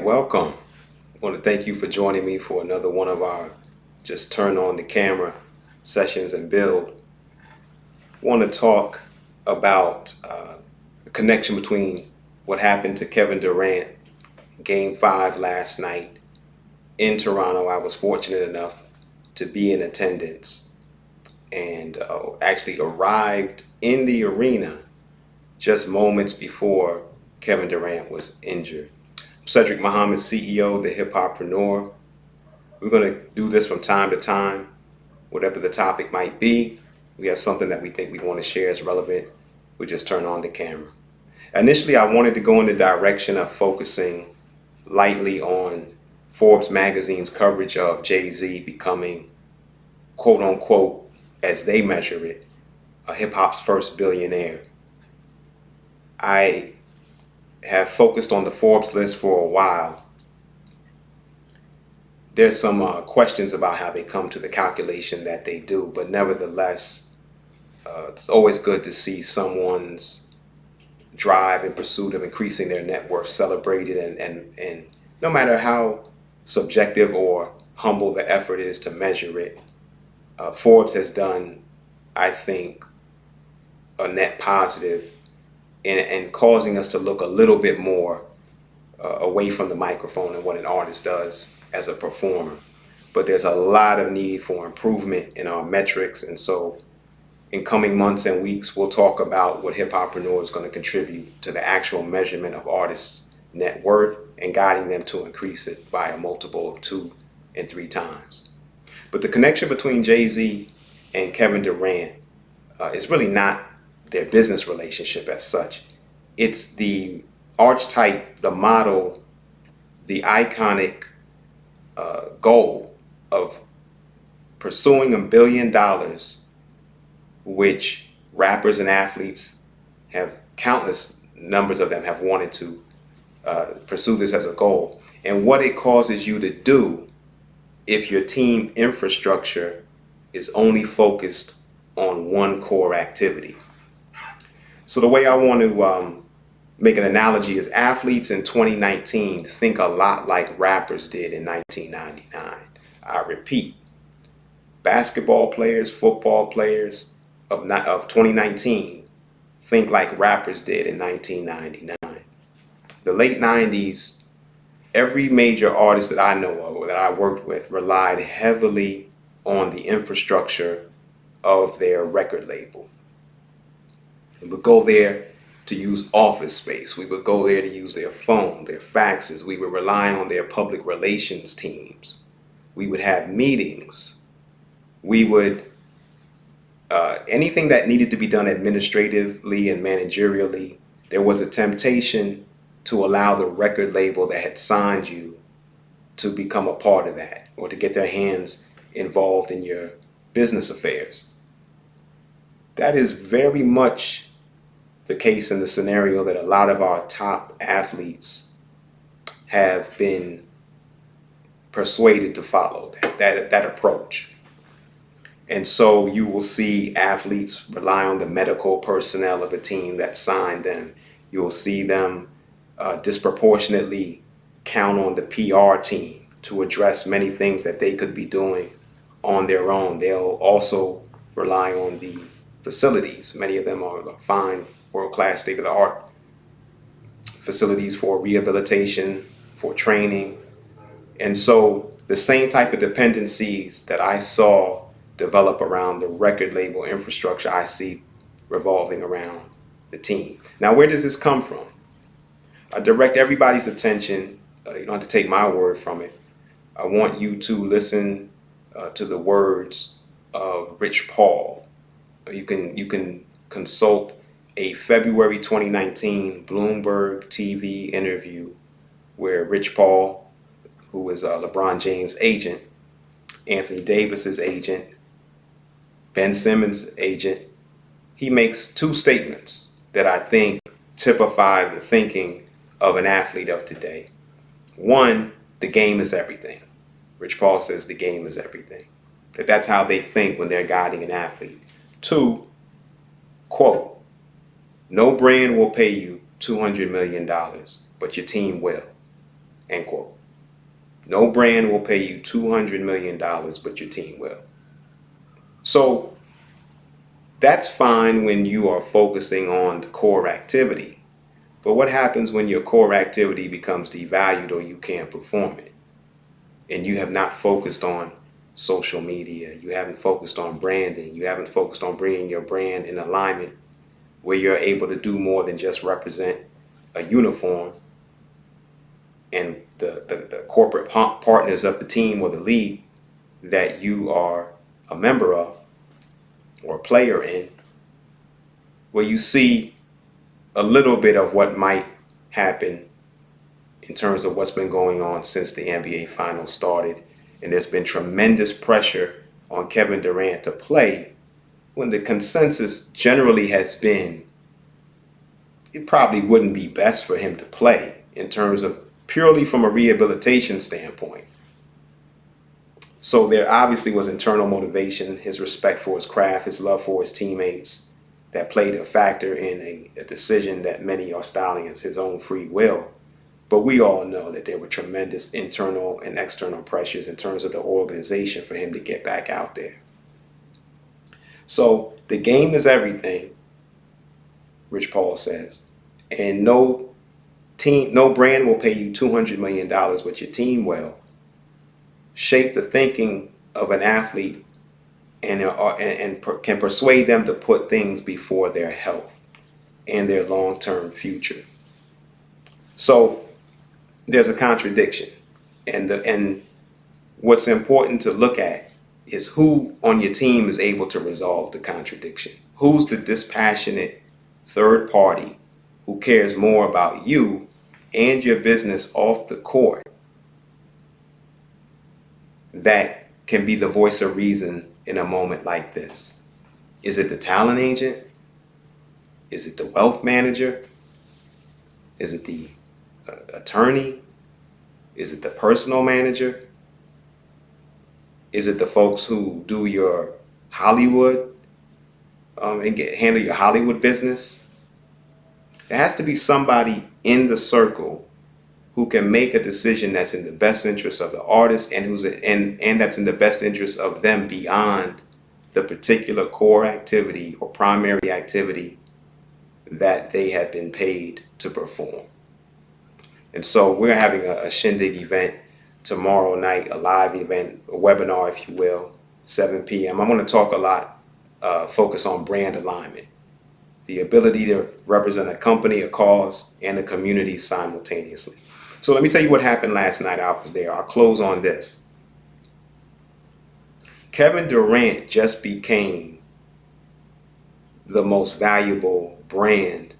welcome. I want to thank you for joining me for another one of our just turn on the camera sessions and build. I want to talk about the connection between what happened to Kevin Durant in Game 5 last night in Toronto. I was fortunate enough to be in attendance and actually arrived in the arena just moments before Kevin Durant was injured. Cedric, CEO, the Hip-Hoppreneur. We're going to do this from time to time, whatever the topic might be. We have something that we think we want to share as relevant. We just turn on the camera. Initially, I wanted to go in the direction of focusing lightly on Forbes magazine's coverage of Jay-Z becoming, quote unquote, as they measure it, a hip hop's first billionaire. I have focused on the Forbes list for a while. There's some questions about how they come to the calculation that they do, but nevertheless, it's always good to see someone's drive in pursuit of increasing their net worth celebrated, and no matter how subjective or humble the effort is to measure it, Forbes has done, I think, a net positive in causing us to look a little bit more away from the microphone and what an artist does as a performer. But there's a lot of need for improvement in our metrics, and so in coming months and weeks, we'll talk about what Hip-Hoppreneur is going to contribute to the actual measurement of artists' net worth and guiding them to increase it by a multiple of 2 and 3 times. But the connection between Jay-Z and Kevin Durant is really not their business relationship as such. It's the archetype, the model, the iconic goal of pursuing $1 billion, which rappers and athletes have, countless numbers of them have wanted to pursue this as a goal, and what it causes you to do if your team infrastructure is only focused on one core activity. So the way I want to make an analogy is athletes in 2019 think a lot like rappers did in 1999. I repeat, basketball players, football players of 2019 think like rappers did in 1999. The late 90s, every major artist that I know of or that I worked with relied heavily on the infrastructure of their record label. We would go there to use office space. We would go there to use their phone, their faxes. We would rely on their public relations teams. We would have meetings. We would, anything that needed to be done administratively and managerially, there was a temptation to allow the record label that had signed you to become a part of that or to get their hands involved in your business affairs. That is very much the case in the scenario that a lot of our top athletes have been persuaded to follow that approach. And so you will see athletes rely on the medical personnel of a team that signed them. You'll see them disproportionately count on the PR team to address many things that they could be doing on their own. They'll also rely on the facilities. Many of them are fine, world-class, state-of-the-art facilities for rehabilitation, for training. And so the same type of dependencies that I saw develop around the record label infrastructure, I see revolving around the team. Now, where does this come from? I direct everybody's attention, you don't have to take my word from it. I want you to listen to the words of Rich Paul. You can consult a February 2019 Bloomberg TV interview where Rich Paul, who is LeBron James' agent, Anthony Davis's agent, Ben Simmons' agent, he makes 2 statements that I think typify the thinking of an athlete of today. 1, the game is everything. Rich Paul says the game is everything. That's how they think when they're guiding an athlete. 2, quote, no brand will pay you $200 million, but your team will. End quote. No brand will pay you $200 million, but your team will. So that's fine when you are focusing on the core activity. But what happens when your core activity becomes devalued or you can't perform it? And you have not focused on social media, you haven't focused on branding, you haven't focused on bringing your brand in alignment where you're able to do more than just represent a uniform and the corporate partners of the team or the league that you are a member of or a player in, where you see a little bit of what might happen in terms of what's been going on since the NBA Finals started. And there's been tremendous pressure on Kevin Durant to play when the consensus generally has been it probably wouldn't be best for him to play in terms of purely from a rehabilitation standpoint. So there obviously was internal motivation, his respect for his craft, his love for his teammates that played a factor in a decision that many are styling as his own free will. But we all know that there were tremendous internal and external pressures in terms of the organization for him to get back out there. So the game is everything, Rich Paul says, and no brand will pay you $200 million, but your team will. Shape the thinking of an athlete and can persuade them to put things before their health and their long-term future. So there's a contradiction, and what's important to look at is who on your team is able to resolve the contradiction. Who's the dispassionate third party who cares more about you and your business off the court that can be the voice of reason in a moment like this? Is it the talent agent? Is it the wealth manager? Is it the attorney? Is it the personal manager? Is it the folks who do your Hollywood and handle your Hollywood business? There has to be somebody in the circle who can make a decision that's in the best interest of the artist and that's in the best interest of them beyond the particular core activity or primary activity that they have been paid to perform. And so we're having a shindig event tomorrow night, a live event, a webinar, if you will, 7 p.m. I'm going to talk a lot, focus on brand alignment, the ability to represent a company, a cause, and a community simultaneously. So let me tell you what happened last night. I was there. I'll close on this. Kevin Durant just became the most valuable brand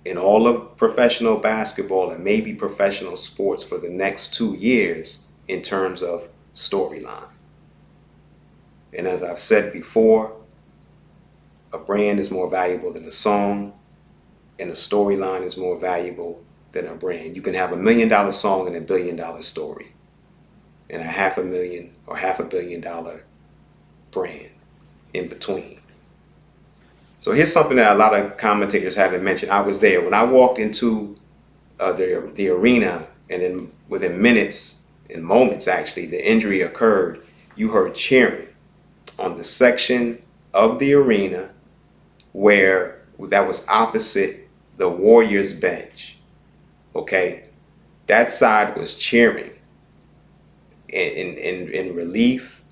in all of professional basketball and maybe professional sports for the next 2 years in terms of storyline. And as I've said before, a brand is more valuable than a song, and a storyline is more valuable than a brand. You can have $1 million song and $1 billion story, and a $500,000 or $500 million brand in between. So here's something that a lot of commentators haven't mentioned. I was there when I walked into the arena, and then within minutes, in moments actually, the injury occurred. You heard cheering on the section of the arena where that was opposite the Warriors bench. Okay, that side was cheering in relief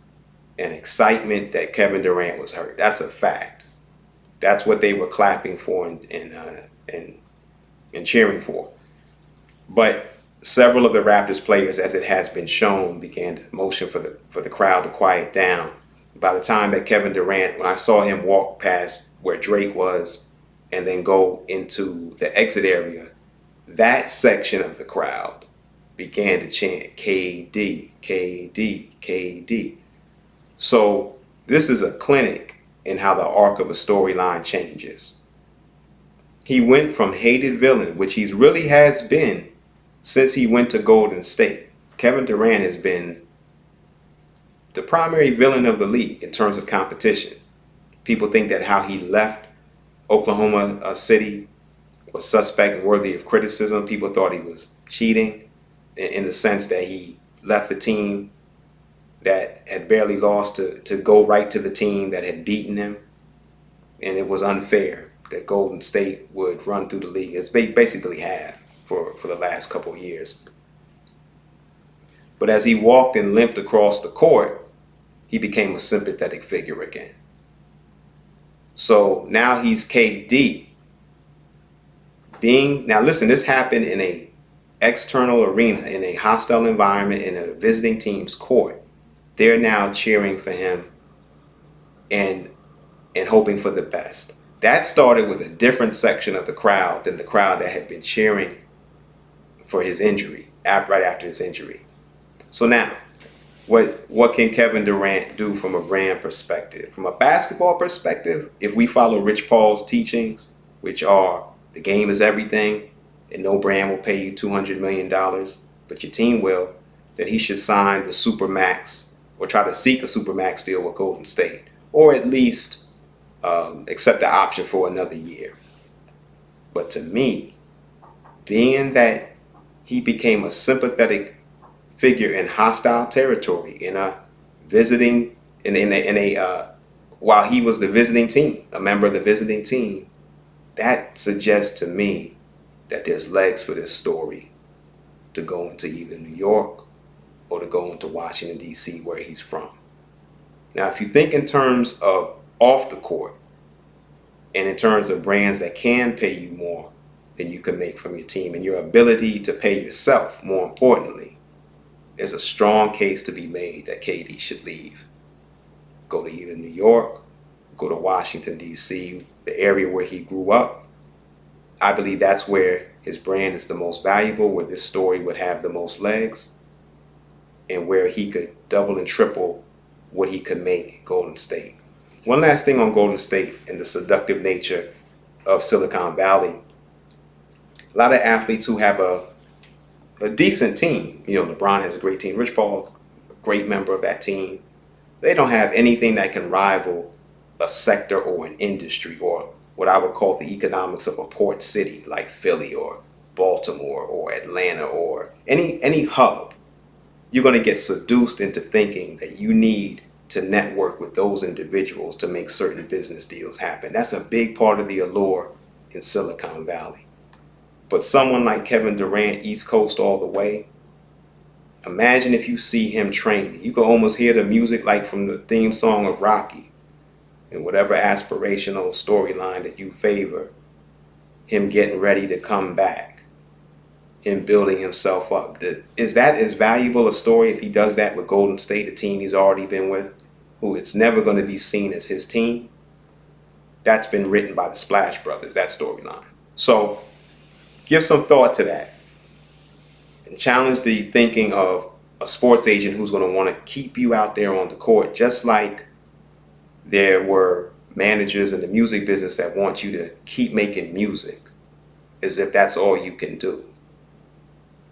and excitement that Kevin Durant was hurt. That's a fact. That's what they were clapping for and cheering for. But several of the Raptors players, as it has been shown, began to motion for the crowd to quiet down. By the time that Kevin Durant, when I saw him walk past where Drake was and then go into the exit area, that section of the crowd began to chant KD, KD, KD. So this is a clinic in how the arc of a storyline changes. He went from hated villain, which he really has been since he went to Golden State. Kevin Durant has been the primary villain of the league in terms of competition. People think that how he left Oklahoma City was suspect and worthy of criticism. People thought he was cheating. in the sense that he left the team that had barely lost to go right to the team that had beaten him. And it was unfair that Golden State would run through the league, as basically have for the last couple of years. But as he walked and limped across the court, he became a sympathetic figure again. So now he's KD. Now listen, this happened in a external arena, in a hostile environment, in a visiting team's court. They're now cheering for him and hoping for the best. That started with a different section of the crowd than the crowd that had been cheering for his injury, right after his injury. So now, what can Kevin Durant do from a brand perspective? From a basketball perspective, if we follow Rich Paul's teachings, which are the game is everything and no brand will pay you $200 million, but your team will, then he should sign the Supermax or try to seek a Supermax deal with Golden State, or at least accept the option for another year. But to me, being that he became a sympathetic figure in hostile territory, in a visiting, while he was the visiting team, a member of the visiting team, that suggests to me that there's legs for this story to go into either New York or to go into Washington, D.C., where he's from. Now, if you think in terms of off the court and in terms of brands that can pay you more than you can make from your team and your ability to pay yourself, more importantly, there's a strong case to be made that KD should leave. Go to either New York, go to Washington, D.C., the area where he grew up. I believe that's where his brand is the most valuable, where this story would have the most legs, and where he could double and triple what he could make in Golden State. One last thing on Golden State and the seductive nature of Silicon Valley. A lot of athletes who have a decent team, LeBron has a great team, Rich Paul, a great member of that team, they don't have anything that can rival a sector or an industry or what I would call the economics of a port city like Philly or Baltimore or Atlanta or any hub. You're going to get seduced into thinking that you need to network with those individuals to make certain business deals happen. That's a big part of the allure in Silicon Valley. But someone like Kevin Durant, East Coast all the way, imagine if you see him training. You can almost hear the music like from the theme song of Rocky, and whatever aspirational storyline that you favor, him getting ready to come back, him building himself up. Is that as valuable a story if he does that with Golden State, a team he's already been with, who it's never going to be seen as his team? That's been written by the Splash Brothers, that storyline. So give some thought to that and challenge the thinking of a sports agent who's going to want to keep you out there on the court, just like there were managers in the music business that want you to keep making music as if that's all you can do.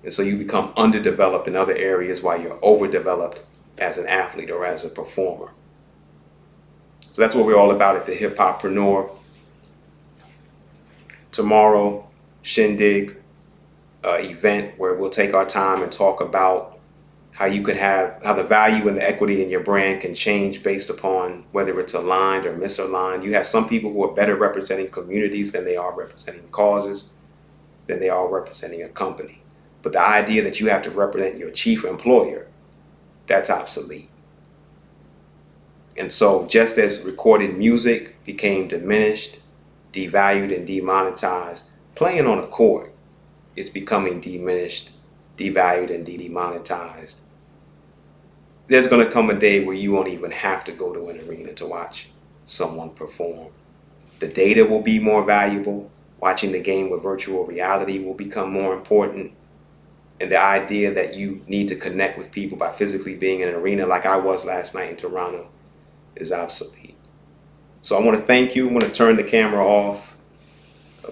And so you become underdeveloped in other areas while you're overdeveloped as an athlete or as a performer. So that's what we're all about at the Hip-Hoppreneur. Tomorrow, Shindig event where we'll take our time and talk about how the value and the equity in your brand can change based upon whether it's aligned or misaligned. You have some people who are better representing communities than they are representing causes, than they are representing a company. But the idea that you have to represent your chief employer, that's obsolete. And so just as recorded music became diminished, devalued, and demonetized, playing on a court is becoming diminished, devalued, and demonetized. There's going to come a day where you won't even have to go to an arena to watch someone perform. The data will be more valuable. Watching the game with virtual reality will become more important. And the idea that you need to connect with people by physically being in an arena like I was last night in Toronto is obsolete. So I want to thank you. I want to turn the camera off.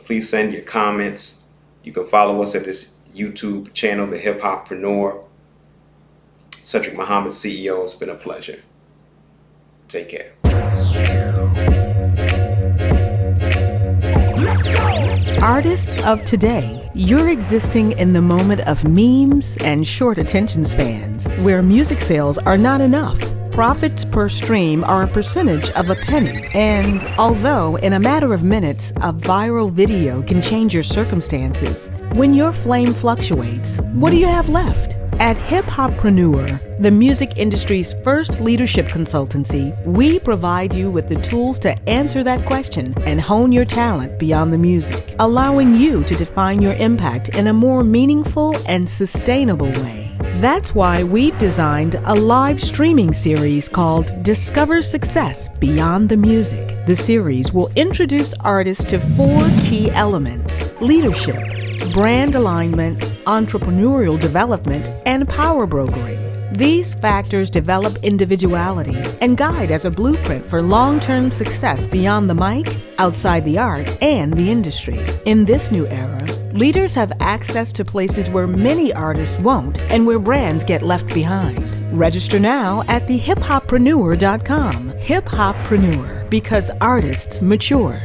Please send your comments. You can follow us at this YouTube channel, The Hip-Hoppreneur. Cedric Muhammad, CEO. It's been a pleasure. Take care. Let's go! Artists of today, you're existing in the moment of memes and short attention spans, where music sales are not enough. Profits per stream are a percentage of a penny, and although in a matter of minutes, a viral video can change your circumstances, when your flame fluctuates, what do you have left? At Hip-Hoppreneur, the music industry's first leadership consultancy, we provide you with the tools to answer that question and hone your talent beyond the music, allowing you to define your impact in a more meaningful and sustainable way. That's why we've designed a live streaming series called Discover Success Beyond the Music. The series will introduce artists to 4 key elements: leadership, brand alignment, entrepreneurial development, and power brokering. These factors develop individuality and guide as a blueprint for long-term success beyond the mic, outside the art, and the industry. In this new era, leaders have access to places where many artists won't and where brands get left behind. Register now at thehiphopreneur.com. Hip-Hoppreneur, because artists mature.